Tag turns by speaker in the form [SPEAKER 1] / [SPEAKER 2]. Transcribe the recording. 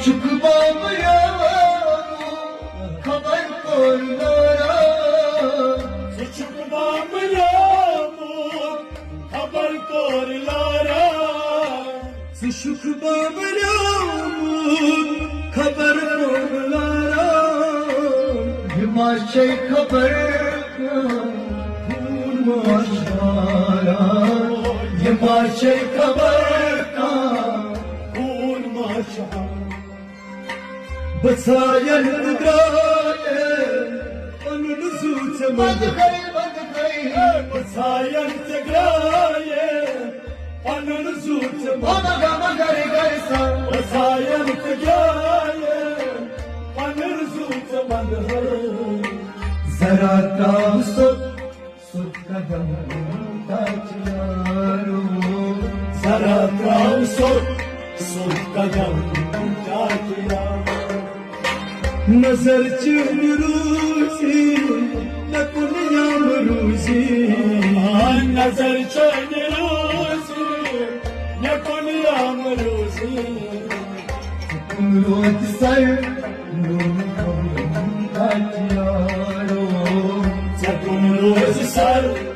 [SPEAKER 1] Suçuk babaya haber koylara
[SPEAKER 2] Suçuk babaya haber koylara
[SPEAKER 1] Suçuk babaya haber koylara Himaçay haber Maşara Himaçay haber بسايا الدراية وننزوت مدخل
[SPEAKER 2] بسايا الدراية وننزوت بسايا الدراية وننزوت مدخل
[SPEAKER 1] زراتا صوت قدم تاجيارو
[SPEAKER 2] زراتا صوت قدم تاجيارو
[SPEAKER 1] نظر چون روزی نکن یام روزی
[SPEAKER 2] نظر چون روزی نکن یام روزی
[SPEAKER 1] روز سر نون کم کاتیارو
[SPEAKER 2] سکون روز سر